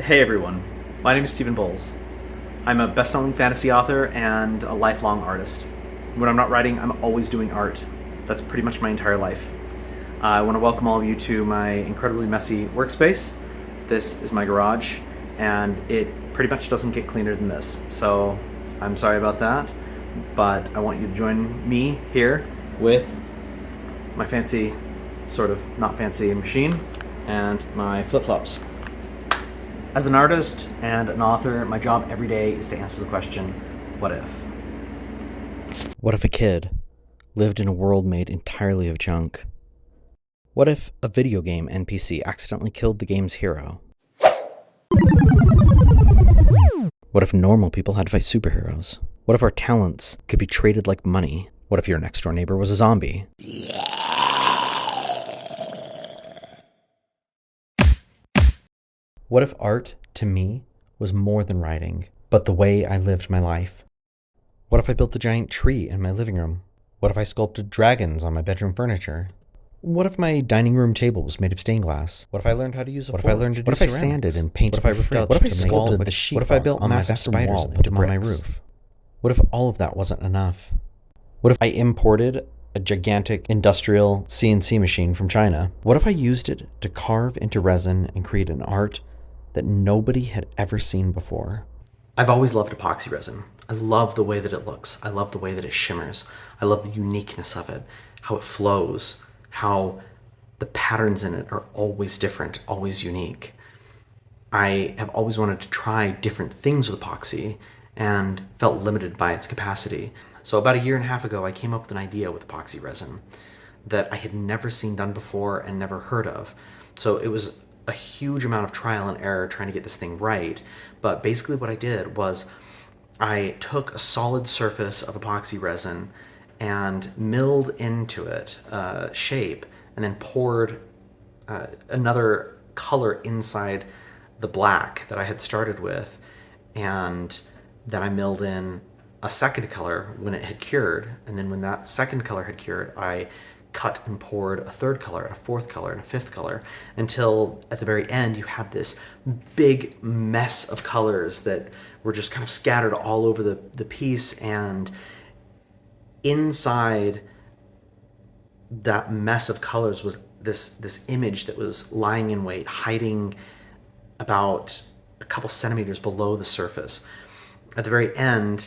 Hey everyone, my name is Stephen Bowles. I'm a best-selling fantasy author and a lifelong artist. When I'm not writing, I'm always doing art. That's pretty much my entire life. I want to welcome all of you to my incredibly messy workspace. This is my garage, and it pretty much doesn't get cleaner than this. So I'm sorry about that, but I want you to join me here with my fancy, sort of not fancy machine and my flip-flops. As an artist and an author, my job every day is to answer the question, what if? What if a kid lived in a world made entirely of junk? What if a video game NPC accidentally killed the game's hero? What if normal people had to fight superheroes? What if our talents could be traded like money? What if your next door neighbor was a zombie? What if art, to me, was more than writing, but the way I lived my life? What if I built a giant tree in my living room? What if I sculpted dragons on my bedroom furniture? What if my dining room table was made of stained glass? What if I learned how to use a forge? What if I learned to do ceramics? What if I sanded and painted my fridge? What if I sculpted the sheep? What if I built massive spiders and put them on my roof? What if all of that wasn't enough? What if I imported a gigantic industrial CNC machine from China? What if I used it to carve into resin and create an art that nobody had ever seen before? I've always loved epoxy resin. I love the way that it looks. I love the way that it shimmers. I love the uniqueness of it, how it flows, how the patterns in it are always different, always unique. I have always wanted to try different things with epoxy and felt limited by its capacity. So about a year and a half ago, I came up with an idea with epoxy resin that I had never seen done before and never heard of. So it was a huge amount of trial and error trying to get this thing right. But basically what I did was I took a solid surface of epoxy resin and milled into it a shape and then poured another color inside the black that I had started with, and then I milled in a second color when it had cured, and then when that second color had cured, I cut and poured a third color, a fourth color, and a fifth color, until at the very end you had this big mess of colors that were just kind of scattered all over the piece. And inside that mess of colors was this image that was lying in wait, hiding about a couple centimeters below the surface. At the very end,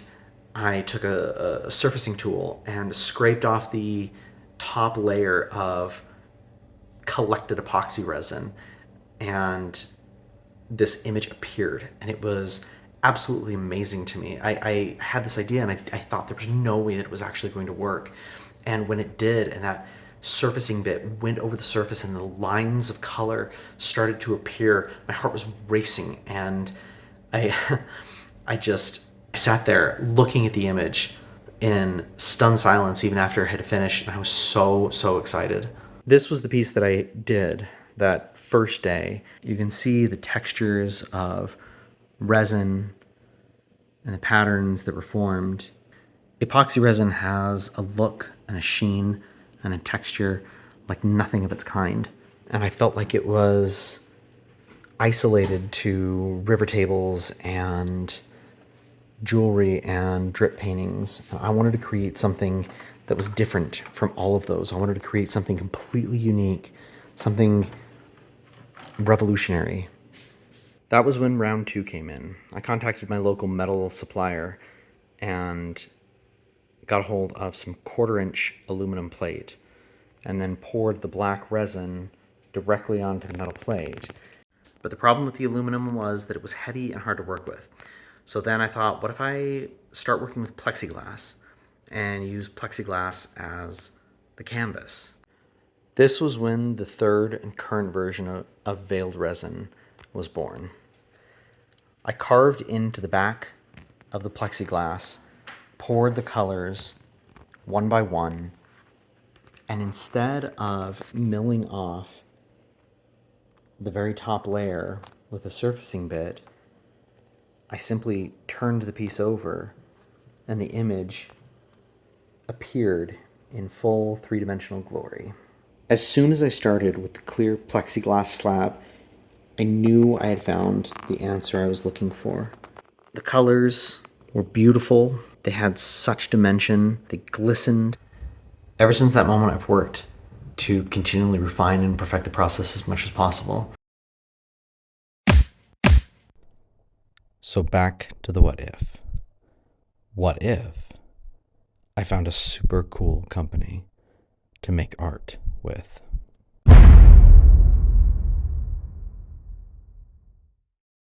I took a surfacing tool and scraped off the top layer of collected epoxy resin, and this image appeared, and it was absolutely amazing to me. I had this idea, and I thought there was no way that it was actually going to work. And when it did, and that surfacing bit went over the surface and the lines of color started to appear, my heart was racing, and I I just sat there looking at the image in stunned silence even after it had finished, and I was so excited. This was the piece that I did that first day. You can see the textures of resin and the patterns that were formed. Epoxy resin has a look and a sheen and a texture like nothing of its kind. And I felt like it was isolated to river tables and jewelry and drip paintings. I wanted to create something that was different from all of those. I wanted to create something completely unique, something revolutionary. That was when round 2 came in. I contacted my local metal supplier and got a hold of some 1/4-inch aluminum plate and then poured the black resin directly onto the metal plate. But the problem with the aluminum was that it was heavy and hard to work with. So then I thought, what if I start working with plexiglass and use plexiglass as the canvas? This was when the third and current version of veiled resin was born. I carved into the back of the plexiglass, poured the colors one by one, and instead of milling off the very top layer with a surfacing bit, I simply turned the piece over, and the image appeared in full 3-dimensional glory. As soon as I started with the clear plexiglass slab, I knew I had found the answer I was looking for. The colors were beautiful. They had such dimension. They glistened. Ever since that moment, I've worked to continually refine and perfect the process as much as possible. So back to the what if. What if I found a super cool company to make art with?